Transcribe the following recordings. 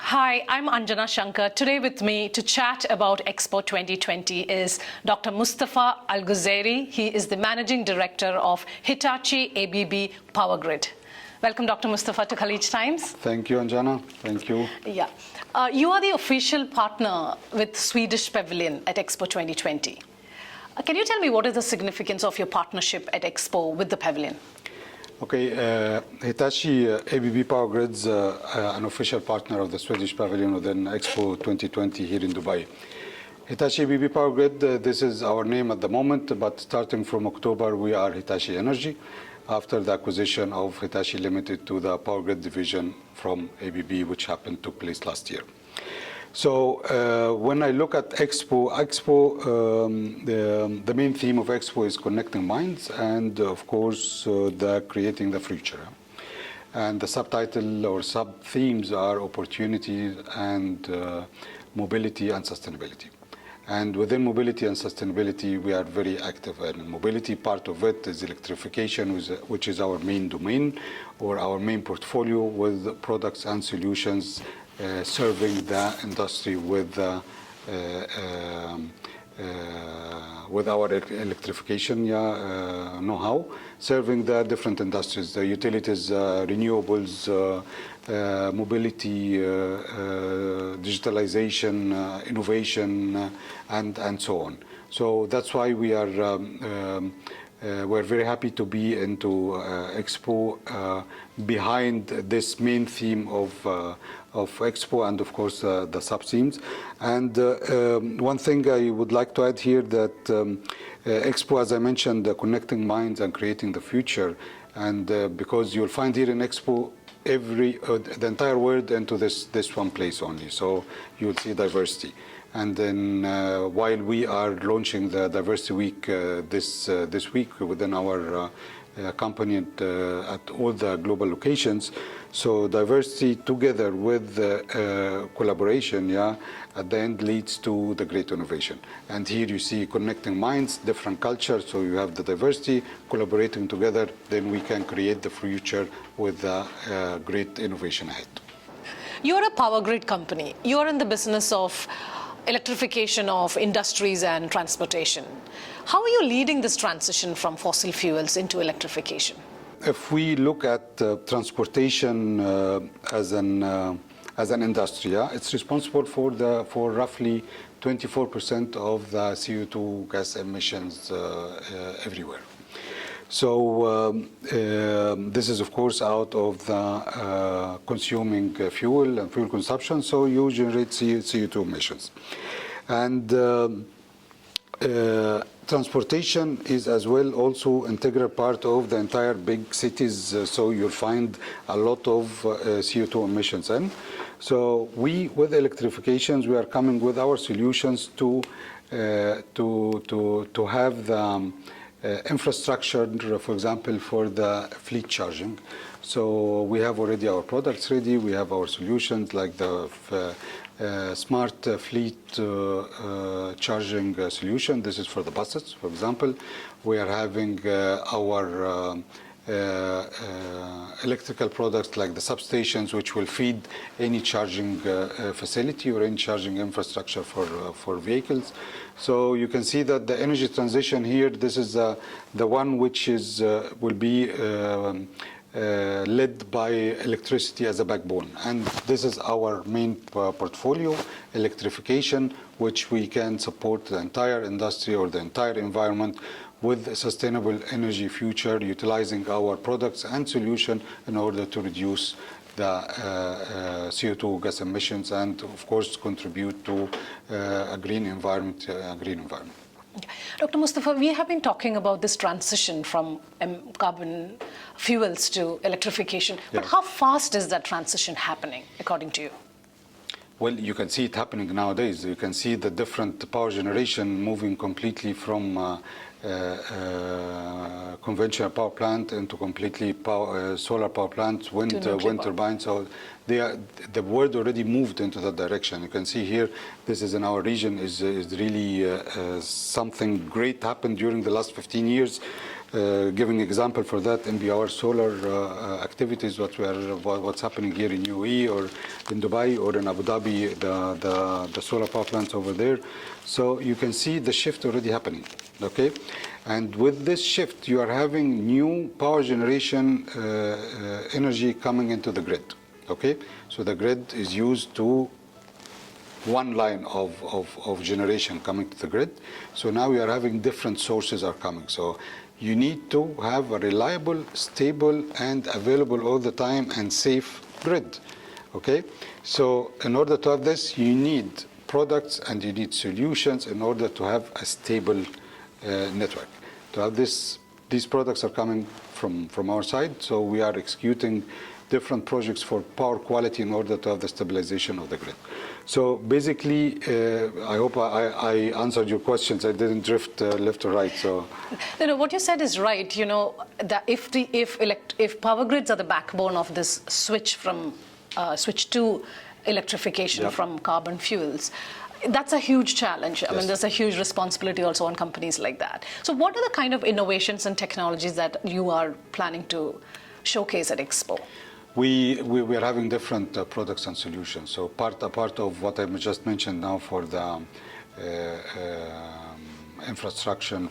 Hi, I'm Anjana Shankar. Today with me to chat about Expo 2020 is Dr. Mostafa AlGuezeri. He is the Managing Director of Hitachi ABB Power Grid. Welcome, Dr. Mostafa, to Khaleej Times. Thank you, Anjana. Thank you. Yeah. You are the official partner with Swedish Pavilion at Expo 2020. Can you tell me what is the significance of your partnership at Expo with the Pavilion? Okay, Hitachi ABB Power Grids, an official partner of the Swedish Pavilion within Expo 2020 here in Dubai. Hitachi ABB Power Grid, this is our name at the moment, but starting from October, we are Hitachi Energy, after the acquisition of Hitachi Limited to the Power Grid division from ABB, which took place last year. So when I look at Expo, the main theme of Expo is connecting minds and, of course, creating the future. And the subtitle or sub-themes are opportunity and mobility and sustainability. And within mobility and sustainability, we are very active. And mobility, part of it is electrification, which is our main domain or our main portfolio with products and solutions serving the industry with our electrification know-how, serving the different industries, the utilities, renewables, mobility, digitalization, innovation, and so on. So that's why we are we're very happy to be into Expo behind this main theme of Expo and, of course, the sub-themes. And one thing I would like to add here that Expo, as I mentioned, connecting minds and creating the future. And because you'll find here in Expo the entire world into this one place only. So you'll see diversity. And then while we are launching the Diversity Week this week within our company at all the global locations, so diversity together with collaboration, at the end leads to the great innovation. And here you see connecting minds, different cultures, so you have the diversity, collaborating together, then we can create the future with great innovation ahead. You're a power grid company. You're in the business of electrification of industries and transportation. How are you leading this transition from fossil fuels into electrification? If we look at transportation as an industry, it's responsible for roughly 24% of the CO2 gas emissions everywhere. So this is, of course, out of the consuming fuel and fuel consumption, so you generate CO2 emissions. And transportation is as well also integral part of the entire big cities, so you'll find a lot of CO2 emissions in. So with electrifications, we are coming with our solutions to have the infrastructure, for example, for the fleet charging. So we have already our products ready. We have our solutions like the smart fleet charging solution. This is for the buses, for example. We are having our electrical products like the substations, which will feed any charging facility or any charging infrastructure for vehicles. So you can see that the energy transition here, this is the one which will be led by electricity as a backbone. And this is our main portfolio, electrification, which we can support the entire industry or the entire environment with a sustainable energy future, utilizing our products and solution in order to reduce the CO2 gas emissions and, of course, contribute to a green environment. Okay. Dr. Mostafa, we have been talking about this transition from carbon fuels to electrification. But how fast is that transition happening, according to you? Well, you can see it happening nowadays. You can see the different power generation moving completely from conventional power plant into completely solar power plants, wind turbines. So the world already moved into that direction. You can see here, this is in our region, is really something great happened during the last 15 years. Giving example for that, in our solar activities, what's happening here in UAE or in Dubai or in Abu Dhabi, the solar power plants over there. So you can see the shift already happening, okay? And with this shift, you are having new power generation energy coming into the grid, okay? So the grid is used to one line of generation coming to the grid. So now we are having different sources are coming. So you need to have a reliable, stable, and available all the time and safe grid, okay? So in order to have this, you need products and you need solutions in order to have a stable network. To have this, these products are coming from our side, so we are executing different projects for power quality in order to have the stabilization of the grid. So basically, I hope I answered your questions. I didn't drift left or right. So, what you said is right. You know, that if power grids are the backbone of this switch to electrification, yep, from carbon fuels, that's a huge challenge. I mean, there's a huge responsibility also on companies like that. So what are the kind of innovations and technologies that you are planning to showcase at Expo? We are having different products and solutions. So part of what I just mentioned now for the infrastructure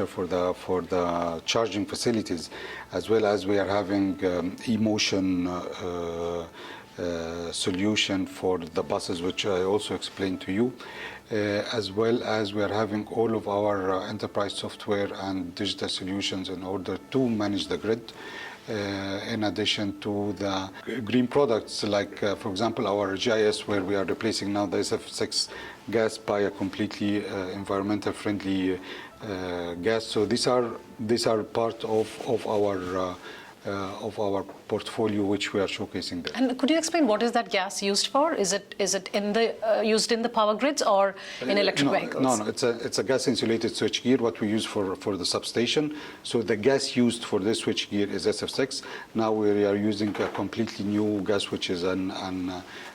for the charging facilities, as well as we are having e-motion solution for the buses, which I also explained to you, as well as we are having all of our enterprise software and digital solutions in order to manage the grid. In addition to the green products, like, for example, our GIS, where we are replacing now the SF6 gas by a completely environmental friendly gas. So these are part of our portfolio, which we are showcasing there. And could you explain what is that gas used for? Is it used in the power grids or in electric vehicles? No, it's a gas insulated switchgear, what we use for the substation. So the gas used for this switchgear is SF6. Now we are using a completely new gas, which is an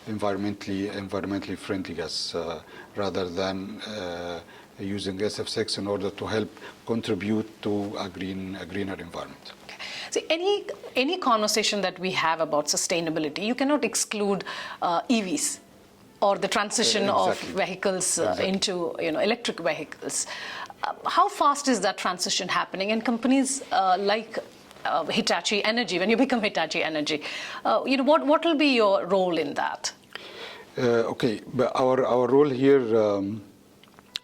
environmentally friendly gas, rather than using SF6 in order to help contribute to a greener environment. See, any conversation that we have about sustainability, you cannot exclude EVs or the transition of vehicles into electric vehicles. How fast is that transition happening? And companies like Hitachi Energy, when you become Hitachi Energy, what will be your role in that? Okay, but our role here.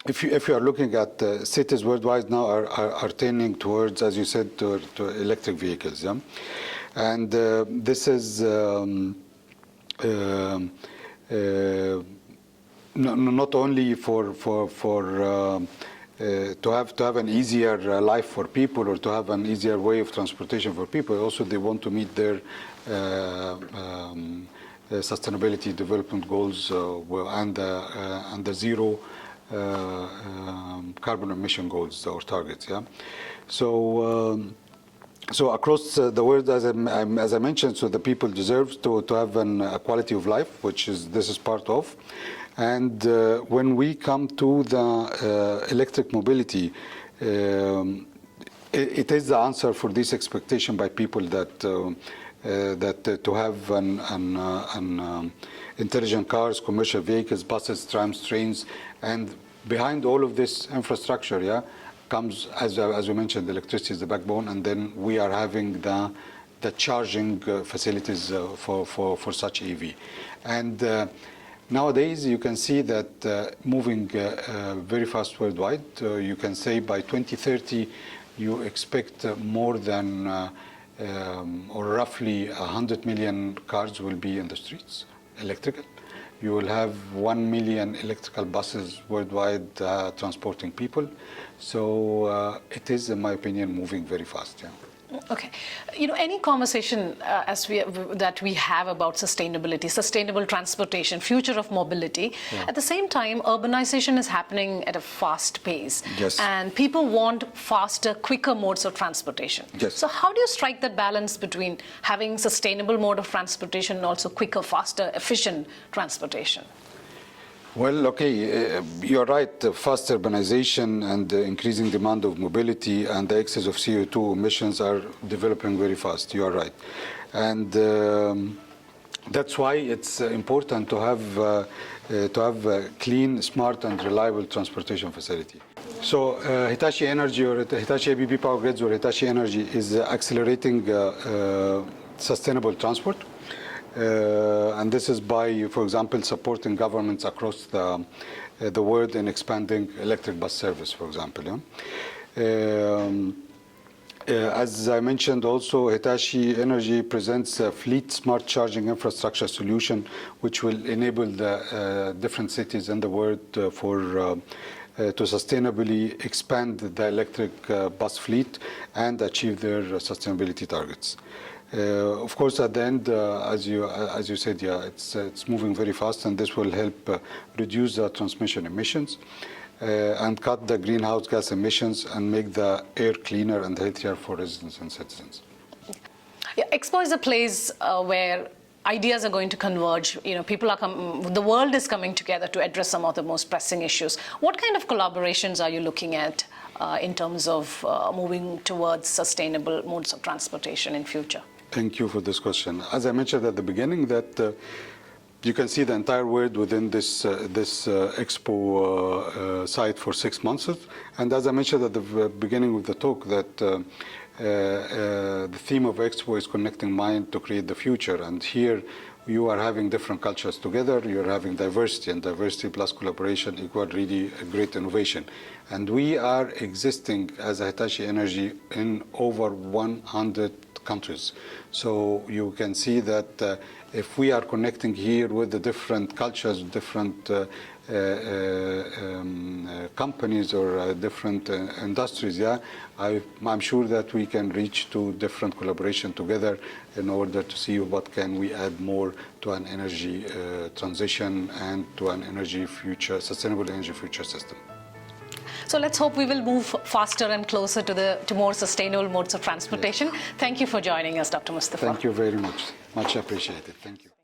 If you are looking at cities worldwide now are tending towards, as you said, to electric vehicles, yeah, and this is not only for to have an easier life for people or to have an easier way of transportation for people. Also, they want to meet their sustainability development goals and the zero carbon emission goals or targets, yeah. So across the world, as I mentioned, so the people deserve to have a quality of life, which this is part of. And when we come to the electric mobility, it is the answer for this expectation by people that to have an intelligent cars, commercial vehicles, buses, trams, trains, and behind all of this infrastructure, yeah, comes, as we mentioned, electricity is the backbone, and then we are having the charging facilities for such EV. And nowadays, you can see that moving very fast worldwide. You can say by 2030, you expect more than or roughly 100 million cars will be in the streets, electrical. You will have 1 million electrical buses worldwide transporting people. So it is, in my opinion, moving very fast. Yeah. Okay. Any conversation that we have about sustainability, sustainable transportation, future of mobility, yeah, at the same time, urbanization is happening at a fast pace. Yes. And people want faster, quicker modes of transportation. Yes. So how do you strike that balance between having sustainable mode of transportation and also quicker, faster, efficient transportation? Well, okay, you're right. Fast urbanization and the increasing demand of mobility and the excess of CO2 emissions are developing very fast. You are right. And that's why it's important to have a clean, smart, and reliable transportation facility. So Hitachi Energy or Hitachi ABB Power Grids or Hitachi Energy is accelerating sustainable transport. And this is by, for example, supporting governments across the world in expanding electric bus service, for example. Yeah? As I mentioned also, Hitachi Energy presents a fleet smart charging infrastructure solution which will enable the different cities in the world to sustainably expand the electric bus fleet and achieve their sustainability targets. Of course, at the end, as you said, yeah, it's moving very fast, and this will help reduce the transmission emissions and cut the greenhouse gas emissions and make the air cleaner and healthier for residents and citizens. Yeah, Expo is a place where ideas are going to converge. You know, the world is coming together to address some of the most pressing issues. What kind of collaborations are you looking at in terms of moving towards sustainable modes of transportation in future? Thank you for this question. As I mentioned at the beginning, that you can see the entire world within this Expo site for 6 months. And as I mentioned at the beginning of the talk, that the theme of Expo is connecting mind to create the future. And here you are having different cultures together, you're having diversity, and diversity plus collaboration equal really a great innovation. And we are existing as a Hitachi Energy in over 100 countries. So you can see that if we are connecting here with the different cultures, different companies or different industries, yeah, I'm sure that we can reach to different collaboration together in order to see what can we add more to an energy transition and to an energy future, sustainable energy future system. So let's hope we will move faster and closer to more sustainable modes of transportation. Yes. Thank you for joining us, Dr. Mustafa. Thank you very much. Much appreciated. Thank you.